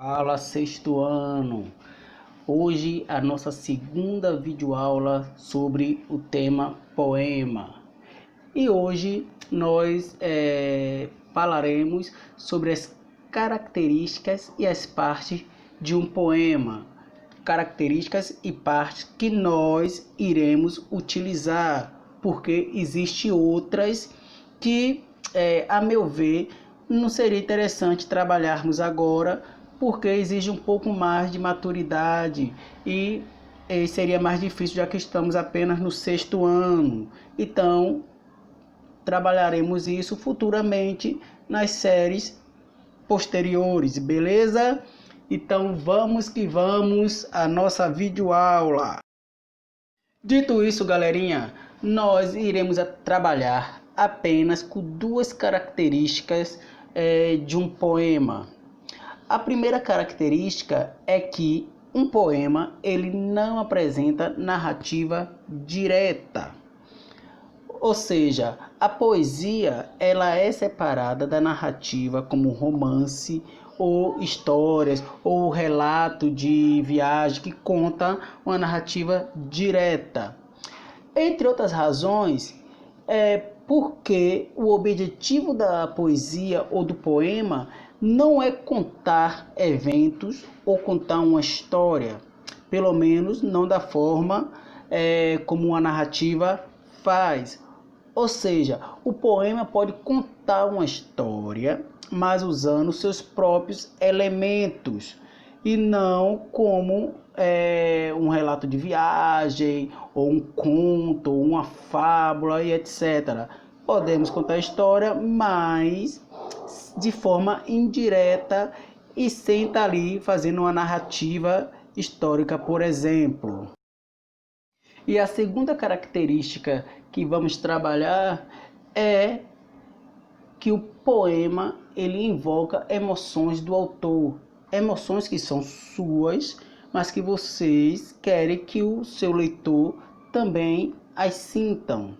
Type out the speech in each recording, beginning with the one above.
Fala sexto ano. Hoje a nossa segunda videoaula sobre o tema poema. E hoje nós falaremos sobre as características e as partes de um poema. Características e partes que nós iremos utilizar, porque existem outras que, a meu ver, não seria interessante trabalharmos agora, porque exige um pouco mais de maturidade e seria mais difícil, já que estamos apenas no sexto ano. Então, trabalharemos isso futuramente nas séries posteriores, beleza? Então vamos que vamos à nossa videoaula. Dito isso, galerinha, nós iremos trabalhar apenas com duas características de um poema. A primeira característica é que um poema ele não apresenta narrativa direta. Ou seja, a poesia ela é separada da narrativa como romance ou histórias ou relato de viagem que conta uma narrativa direta. Entre outras razões, é porque o objetivo da poesia ou do poema não é contar eventos ou contar uma história, pelo menos não da forma como uma narrativa faz. Ou seja, o poema pode contar uma história, mas usando seus próprios elementos e não como um relato de viagem, ou um conto, ou uma fábula e etc. Podemos contar a história, mas de forma indireta e sem estar ali fazendo uma narrativa histórica, por exemplo. E a segunda característica que vamos trabalhar é que o poema ele invoca emoções do autor, emoções que são suas, mas que vocês querem que o seu leitor também as sintam.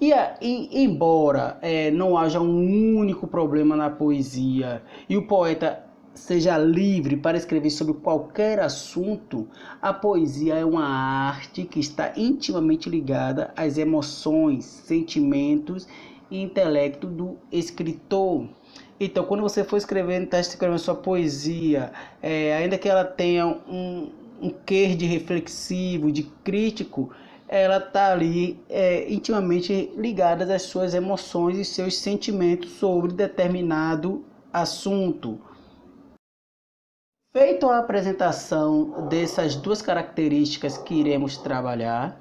E embora não haja um único problema na poesia e o poeta seja livre para escrever sobre qualquer assunto, a poesia é uma arte que está intimamente ligada às emoções, sentimentos e intelecto do escritor. Então, quando você for escrevendo, está escrevendo sua poesia, ainda que ela tenha um quê de reflexivo, de crítico, ela está ali intimamente ligada às suas emoções e seus sentimentos sobre determinado assunto. Feita a apresentação dessas duas características que iremos trabalhar,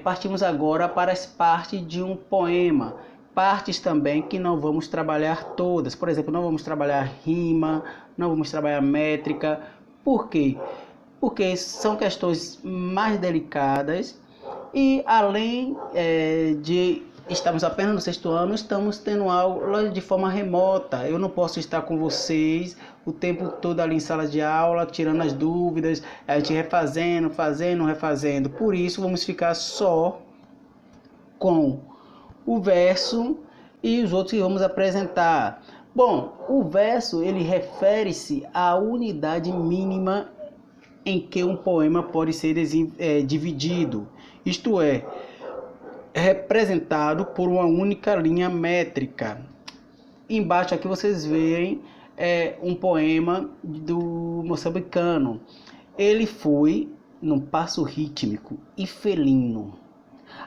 partimos agora para as partes de um poema. Partes também que não vamos trabalhar todas. Por exemplo, não vamos trabalhar rima, não vamos trabalhar métrica. Por quê? Porque são questões mais delicadas e além de estamos apenas no sexto ano, estamos tendo aula de forma remota. Eu não posso estar com vocês o tempo todo ali em sala de aula, tirando as dúvidas, a gente refazendo, refazendo. Por isso, vamos ficar só com o verso e os outros que vamos apresentar. Bom, o verso ele refere-se à unidade mínima em que um poema pode ser dividido, isto é, representado por uma única linha métrica. Embaixo aqui vocês veem um poema do moçambicano. Ele foi num passo rítmico e felino,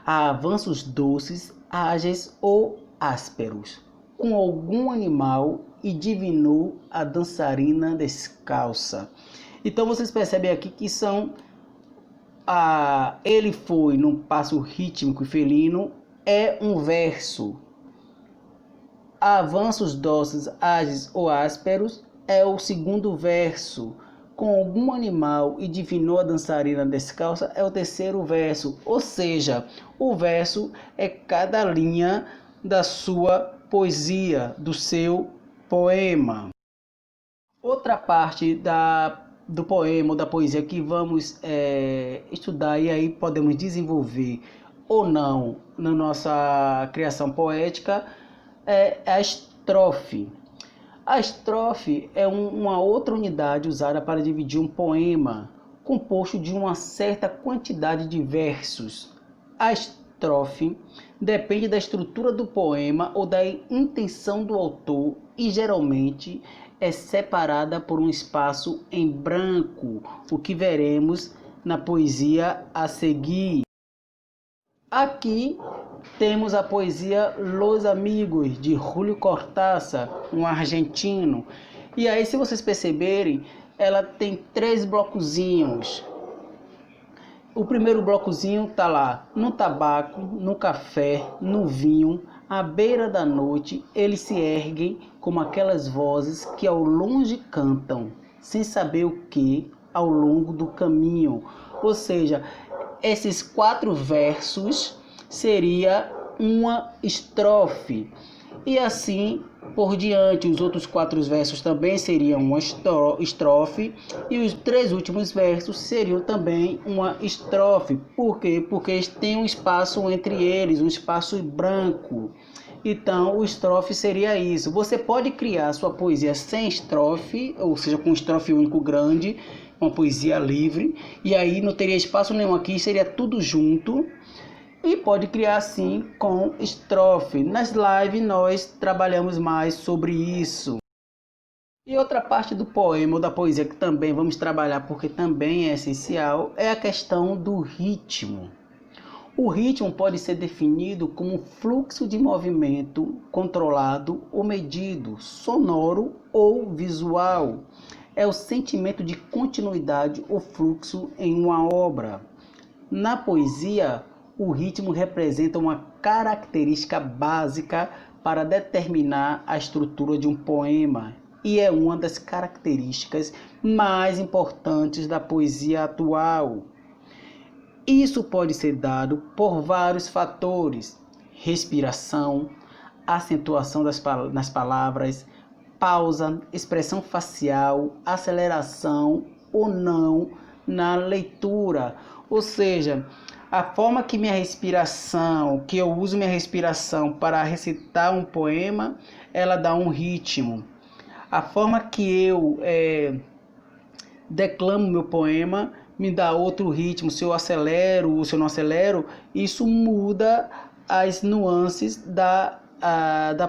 a avanços doces, ágeis ou ásperos, com algum animal e divinou a dançarina descalça. Então vocês percebem aqui que ele foi num passo rítmico e felino é um verso. Avanços doces, ágeis ou ásperos é o segundo verso. Com algum animal e divinou a dançarina descalça é o terceiro verso. Ou seja, o verso é cada linha da sua poesia, do seu poema. Outra parte do poema ou da poesia que vamos estudar e aí podemos desenvolver ou não na nossa criação poética é a estrofe. A estrofe é uma outra unidade usada para dividir um poema, composto de uma certa quantidade de versos. A estrofe depende da estrutura do poema ou da intenção do autor e geralmente é separada por um espaço em branco, o que veremos na poesia a seguir. Aqui temos a poesia Los Amigos, de Julio Cortázar, um argentino. E aí, se vocês perceberem, ela tem 3 blocozinhos. O primeiro blocozinho tá lá: no tabaco, no café, no vinho, à beira da noite, eles se erguem como aquelas vozes que ao longe cantam, sem saber o que, ao longo do caminho. Ou seja, esses 4 versos seria uma estrofe. E assim por diante, os outros 4 versos também seriam uma estrofe e os 3 últimos versos seriam também uma estrofe. Por quê? Porque tem um espaço entre eles, um espaço branco. Então, o estrofe seria isso. Você pode criar sua poesia sem estrofe, ou seja, com um estrofe único grande, uma poesia livre, e aí não teria espaço nenhum aqui, seria tudo junto. E pode criar assim com estrofe. Nas lives nós trabalhamos mais sobre isso. E outra parte do poema ou da poesia que também vamos trabalhar, porque também é essencial, é a questão do ritmo. O ritmo pode ser definido como um fluxo de movimento controlado ou medido, sonoro ou visual. É o sentimento de continuidade ou fluxo em uma obra. Na poesia, o ritmo representa uma característica básica para determinar a estrutura de um poema e é uma das características mais importantes da poesia atual. Isso pode ser dado por vários fatores: respiração, acentuação nas palavras, pausa, expressão facial, aceleração ou não na leitura. Ou seja, a forma que eu uso minha respiração para recitar um poema, ela dá um ritmo. A forma que eu declamo meu poema me dá outro ritmo. Se eu acelero ou se eu não acelero, isso muda as nuances da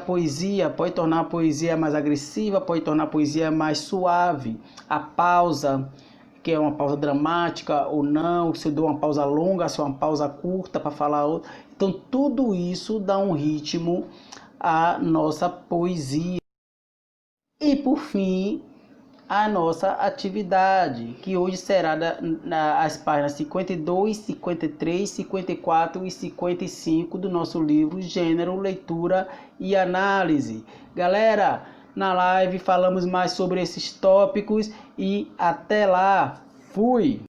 poesia. Pode tornar a poesia mais agressiva, pode tornar a poesia mais suave. A pausa, que é uma pausa dramática ou não, se eu dou uma pausa longa, se é uma pausa curta para falar outra. Então tudo isso dá um ritmo à nossa poesia. E por fim, a nossa atividade, que hoje será as páginas 52, 53, 54 e 55 do nosso livro Gênero, Leitura e Análise. Galera, na live falamos mais sobre esses tópicos e até lá. Fui!